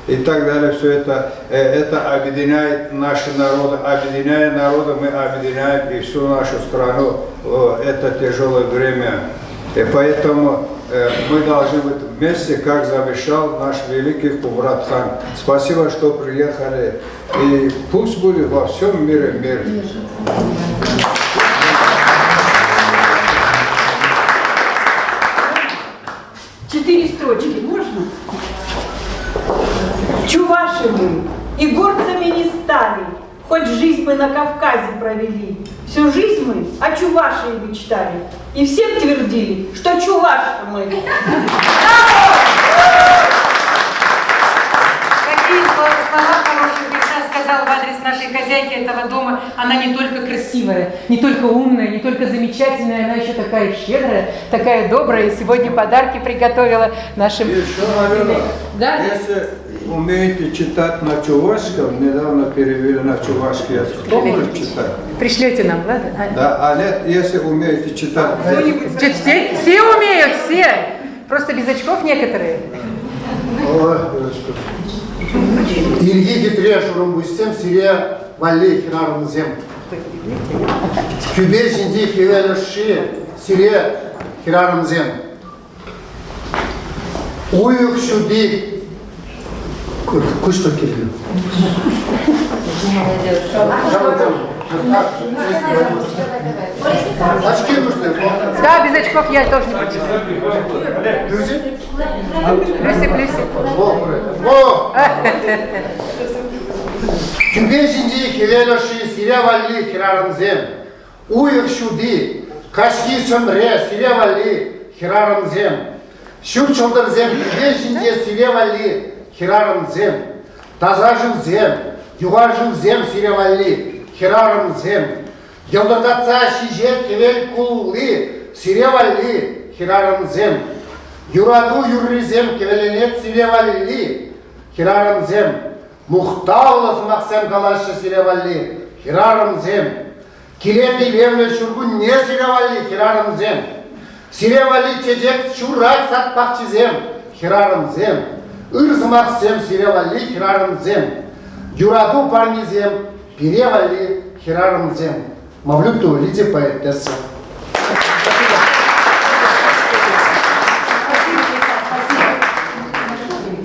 и так далее. Все это объединяет наши народы. Объединяя народы, мы объединяем и всю нашу страну. Это тяжелое время. И поэтому мы должны быть вместе, как завещал наш великий Кубратхан. Спасибо, что приехали. И пусть будет во всем мире мир. 4 строчки можно? Чуваши мы и горцами не стали, хоть жизнь мы на Кавказе провели. Всю жизнь мы о Чувашии мечтали. И всем твердили, что чуваши мы. Какие слова хорошие Гриша сказал в адрес нашей хозяйки этого дома. Она не только красивая, не только умная, не только замечательная, она еще такая щедрая, такая добрая. И сегодня подарки приготовила нашим... Еще, наверное, да? если умеете читать на чувашском, недавно перевели на чувашский язык, кто может читать? Пришлете нам, ладно? Да, а нет, если умеете читать... Все умеют, все. Просто без очков некоторые. İlgi getiriyor bu istem Siriye Valli Hirar'ın zem. Kübe şimdi Hivelişi Siriye Hirar'ın zem. Uyuk şu değil. Kuş da geliyor. Очки нужны. Да, без очков я тоже не прочитаю. Плюсик? Плюсик. Во! Kübe şimdi Hivelişi Siriye Valli Hirar'ın zem. Uyuk şu değil. Kaşki sömre Siriye Valli Hirar'ın zem. Şu çoldur zem. Kübe şimdi Siriye Valli Hirar'ın zem. Тазажын зем, юғажын зем сиревали, хирарым зем. Елдырдатса шижер кевел кулы, сиревали, хирарым зем. Юраду юрри зем кевеленет сиревали, хирарым зем. Мухтаулас мақсам калашы сиревали, хирарым зем. Килети левле шургун не сиревали, хирарым зем. Сиревали чечек шуррай сатпақчы зем, хирарым зем. Ырзмах зем сиревали хирарым зем. Юраду парни зем, перевали хирарым зем. Мавлюту лиде поэтесса.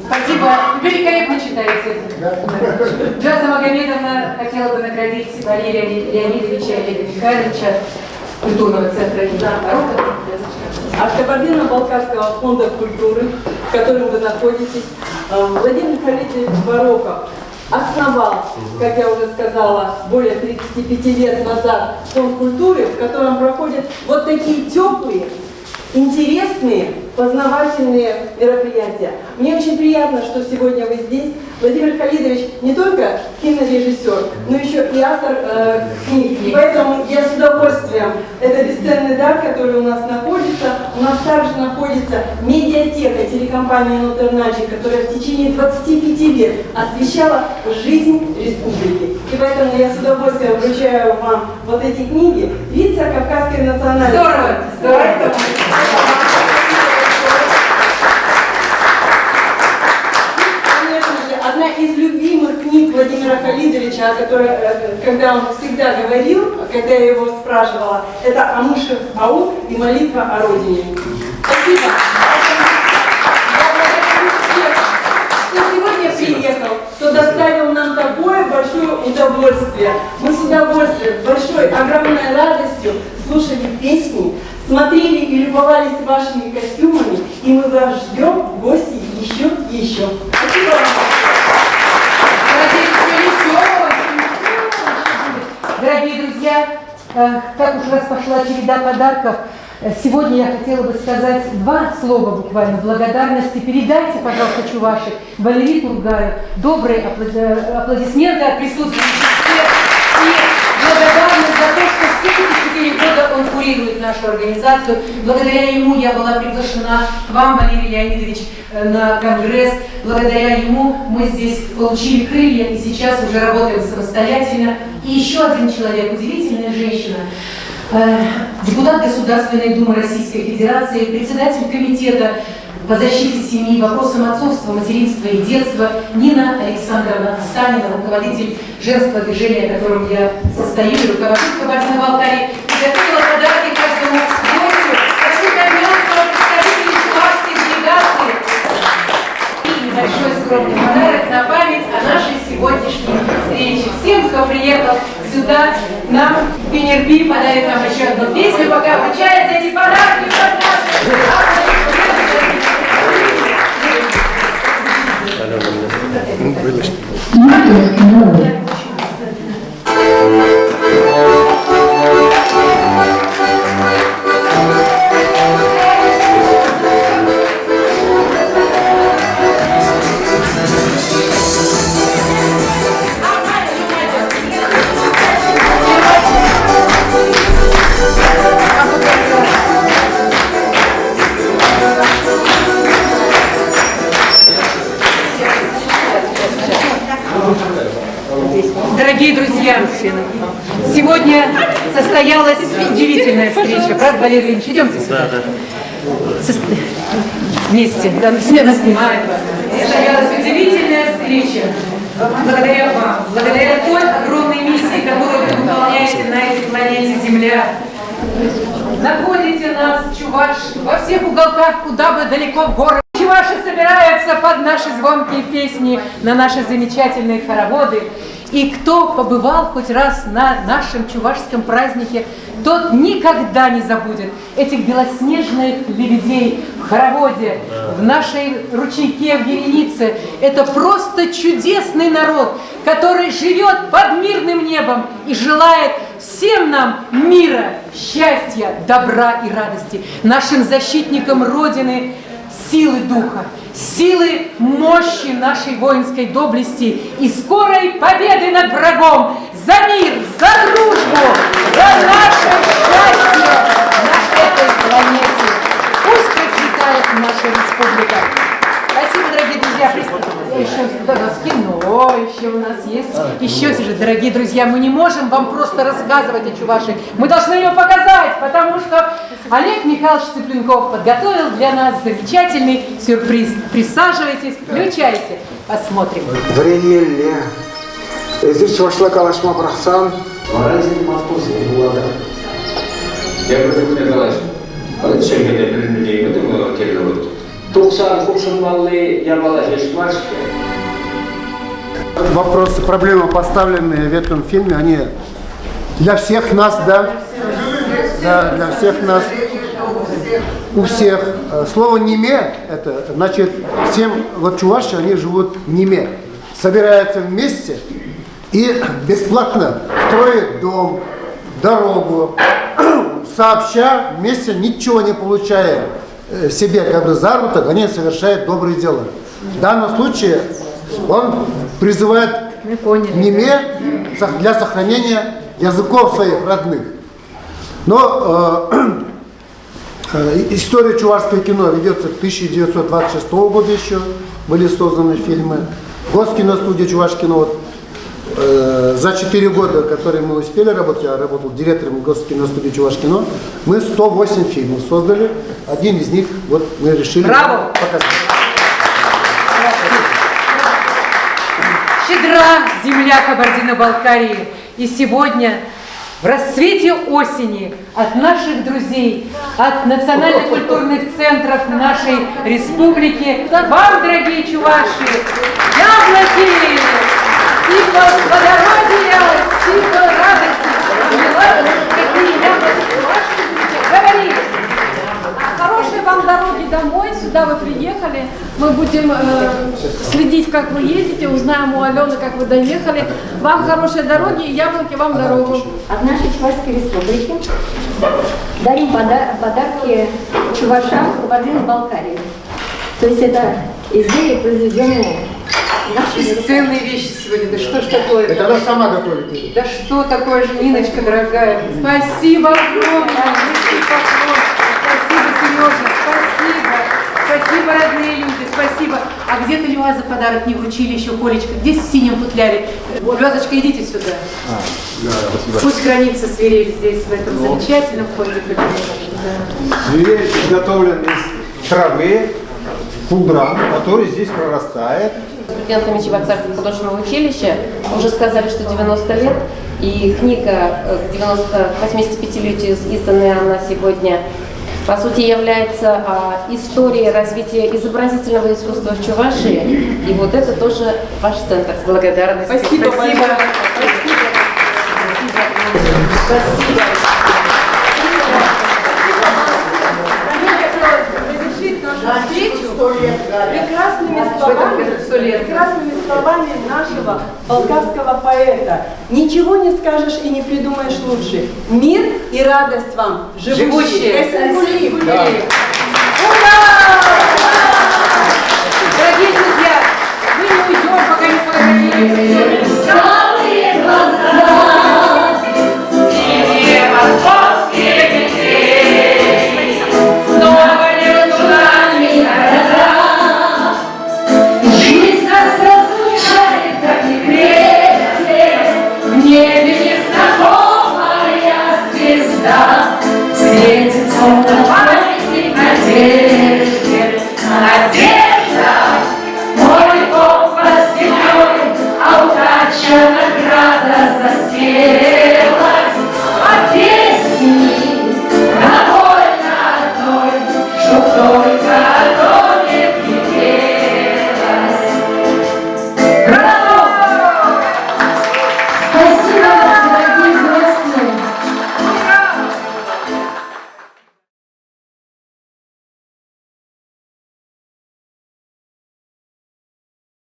Спасибо. Великолепно читаете. Джаза Магомедовна хотела бы наградить Валерия Леонидовича и Олега Михайловича культурного центра имени Барокко. От Кабардино-Балкарского фонда культуры, в котором вы находитесь, Владимир Халитович Барокко основал, как я уже сказала, более 35 лет назад Фонд культуры, в котором проходят вот такие теплые, интересные, познавательные мероприятия. Мне очень приятно, что сегодня вы здесь. Владимир Халидович не только кинорежиссер, но еще и автор книг. И поэтому я с удовольствием, это бесценный дар, который у нас находится. У нас также находится медиатека телекомпании «Нутерначи», которая в течение 25 лет освещала жизнь республики. И поэтому я с удовольствием вручаю вам вот эти книги «Лица Кавказской национальности». Здорово! Здорово! Одна из любимых книг Владимира Халидовича, о которой, когда он всегда говорил, когда я его спрашивала, это «Амушев Ау» и «Молитва о Родине». Спасибо. Кто сегодня приехал, кто доставил нам такое большое удовольствие. Мы с удовольствием, большой, огромной радостью слушали песни, смотрели и любовались вашими костюмами, и мы вас ждем в гости еще и еще. Спасибо вам. Дорогие друзья, как уж раз пошла череда подарков, сегодня я хотела бы сказать два слова буквально благодарности. Передайте, пожалуйста, Чуваши, Валерию Тургаю добрые аплодисменты от присутствующих всех и благодарность за то, что все эти 4 года он курирует нашу организацию. Благодаря ему я была приглашена к вам, Валерий Леонидович, на конгресс. Благодаря ему мы здесь получили крылья и сейчас уже работаем самостоятельно. И еще один человек, удивительная женщина, депутат Государственной Думы Российской Федерации, председатель комитета по защите семьи, вопросам отцовства, материнства и детства Нина Александровна Станина, руководитель женского движения, в котором я состою, и руководитель Кабардино-Балкарии, приготовила подарки каждому гостю, прошу коммерцию, представителей чувашской делегации. И небольшой скромный подарок на память о нашей сегодняшней встрече. Всем, кто приехал сюда, нам Пенерби подарит нам еще одну песню, пока вручаются эти подарки. Дорогие друзья, сегодня состоялась удивительная встреча. Правда, Валерий Ильич? Идемте сюда. Вместе. Да, смена снимает. Состоялась удивительная встреча. Благодаря вам, благодаря той огромной миссии, которую вы выполняете на этой планете Земля. Находите нас, чуваш, во всех уголках, куда бы далеко в горы. Чуваши собираются под наши звонкие песни, на наши замечательные хороводы. И кто побывал хоть раз на нашем чувашском празднике, тот никогда не забудет этих белоснежных лебедей в хороводе, в нашей ручейке, в веренице. Это просто чудесный народ, который живет под мирным небом и желает всем нам мира, счастья, добра и радости, нашим защитникам Родины, силы духа, силы мощи нашей воинской доблести и скорой победы над врагом, за мир, за дружбу, за наше счастье на этой планете. Пусть процветает наша республика. Спасибо, дорогие друзья. Еще у нас кино, еще у нас есть. Еще же, дорогие друзья, мы не можем вам просто рассказывать о Чувашии. Мы должны ее показать, потому что Олег Михайлович Цыпленков подготовил для нас замечательный сюрприз. Присаживайтесь, включайте, посмотрим. Времелле. Здесь Чувашла Калашма Брахсан. Я говорю, Николаевич, а вот чем я людей, мы думаю, керировать. Вопросы, проблемы, поставленные в этом фильме, они для всех нас, да? Да, для всех нас. У всех. Слово «неме» это значит, всем, вот чуваши, они живут в неме. собираются вместе и бесплатно строят дом, дорогу, сообща, вместе, ничего не получая себе как бы заработок, они совершают добрые дела. В данном случае он призывает Неме для сохранения языков своих родных. Но история чувашского кино ведется с 1926 года еще, были созданы фильмы. Госкиностудия Чувашкино, вот, за 4 года, которые мы успели работать, я работал директором Госкиностудии Чувашкино, мы 108 фильмов создали, один из них вот мы решили показать. Щедра земля Кабардино-Балкарии, и сегодня в расцвете осени от наших друзей, от национально-культурных центров нашей республики, вам, дорогие чуваши, яблоки, символ плодородия, символ радости. Какие яблоки чуваши, говори. Хорошей вам дороги домой, сюда вы приехали. Мы будем следить, как вы едете, узнаем у Алены, как вы доехали. Вам хорошей дороги и яблоки вам дорогу. От нашей Чувашской республики дарим подарки чувашам Кабардино-Балкарии. То есть это изделия, произведенные нашими руками. Бесценные вещи сегодня. Да что ж такое? Это она сама готовит. Да что такое же, Ниночка, дорогая? Спасибо огромное. Спасибо, Сережа, спасибо. Спасибо, родные люди, спасибо. А где-то Люаза подарок не вручили еще, Колечка. Здесь в синем футляре. Люазочка, идите сюда. Пусть хранится свирель здесь, в этом замечательном фонде. Свирель изготовлен из травы, фундра, который здесь прорастает. Студентами Чебоксарского художественного училища уже сказали, что 90 лет. И книга к 85-летию, изданная она сегодня, по сути, является историей развития изобразительного искусства в Чувашии. И вот это тоже ваш центр. Благодарность. Спасибо. Спасибо. Спасибо. Прекрасными словами нашего балкарского поэта. Ничего не скажешь и не придумаешь лучше. Мир и радость вам, живущие. Ура! Дорогие друзья, мы не уйдем, пока не сфотографируемся. Светится памятник надежде, надежде.